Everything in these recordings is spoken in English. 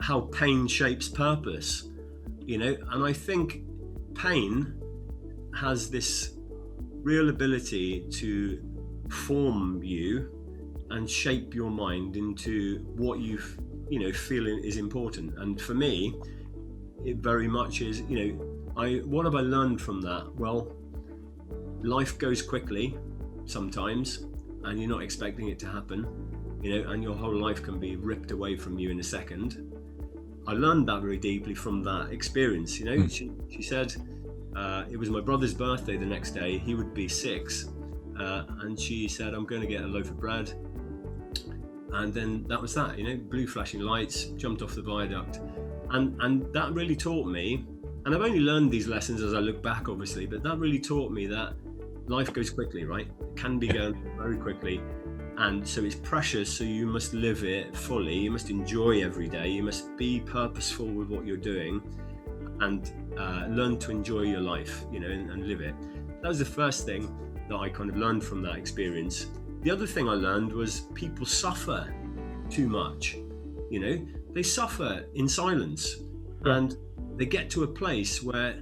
how pain shapes purpose, and I think pain has this real ability to form you and shape your mind into what you feel is important. And for me, it very much is, what have I learned from that? Well, life goes quickly sometimes, and you're not expecting it to happen, and your whole life can be ripped away from you in a second. I learned that very deeply from that experience. She said it was my brother's birthday the next day. He would be 6, and she said, I'm going to get a loaf of bread. And then that was that, blue flashing lights, jumped off the viaduct. And that really taught me, and I've only learned these lessons as I look back, obviously, but that really taught me that life goes quickly, right? It can be going very quickly. And so it's precious, so you must live it fully. You must enjoy every day. You must be purposeful with what you're doing, and learn to enjoy your life, and live it. That was the first thing that I kind of learned from that experience. The other thing I learned was people suffer too much. They suffer in silence, and they get to a place where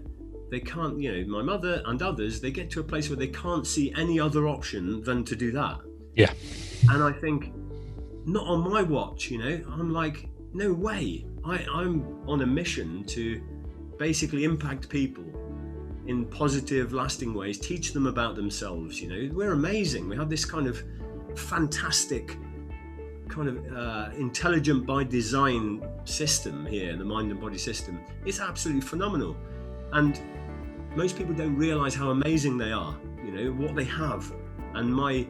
they can't, my mother and others, they get to a place where they can't see any other option than to do that. Yeah. And I think, not on my watch, I'm like, no way. I'm on a mission to basically impact people in positive, lasting ways, teach them about themselves. We're amazing. We have this kind of fantastic, kind of intelligent by design system here, the mind and body system. It's absolutely phenomenal. And most people don't realize how amazing they are, what they have. And my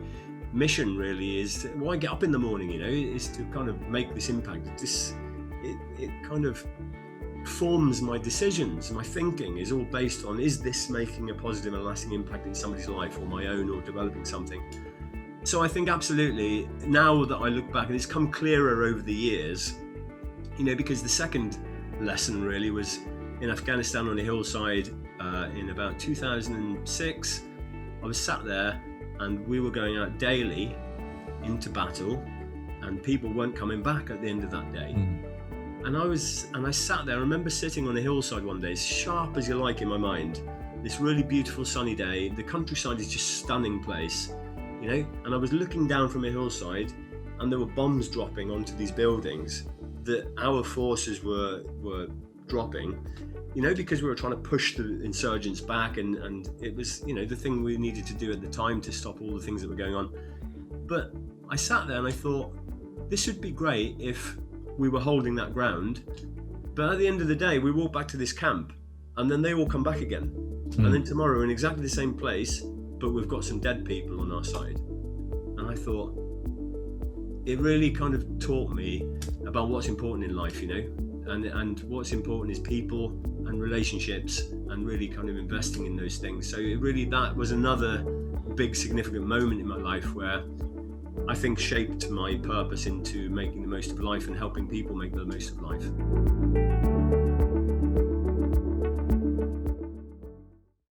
mission really is why I get up in the morning, is to kind of make this impact. It kind of forms my decisions. My thinking is all based on, is this making a positive and lasting impact in somebody's life, or my own, or developing something? So I think absolutely, now that I look back, and it's come clearer over the years, because the second lesson really was in Afghanistan on a hillside in about 2006. I was sat there, and we were going out daily into battle, and people weren't coming back at the end of that day. And I sat there. I remember sitting on a hillside one day, as sharp as you like in my mind, this really beautiful sunny day. The countryside is just a stunning place, and I was looking down from a hillside, and there were bombs dropping onto these buildings that our forces were dropping, because we were trying to push the insurgents back, and it was, the thing we needed to do at the time to stop all the things that were going on. But I sat there and I thought, this would be great if we were holding that ground, but at the end of the day, we walk back to this camp, and then they all come back again. And then tomorrow we're in exactly the same place, but we've got some dead people on our side. And I thought, it really kind of taught me about what's important in life, and what's important is people and relationships, and really kind of investing in those things. So that was another big significant moment in my life where I think shaped my purpose into making the most of life and helping people make the most of life.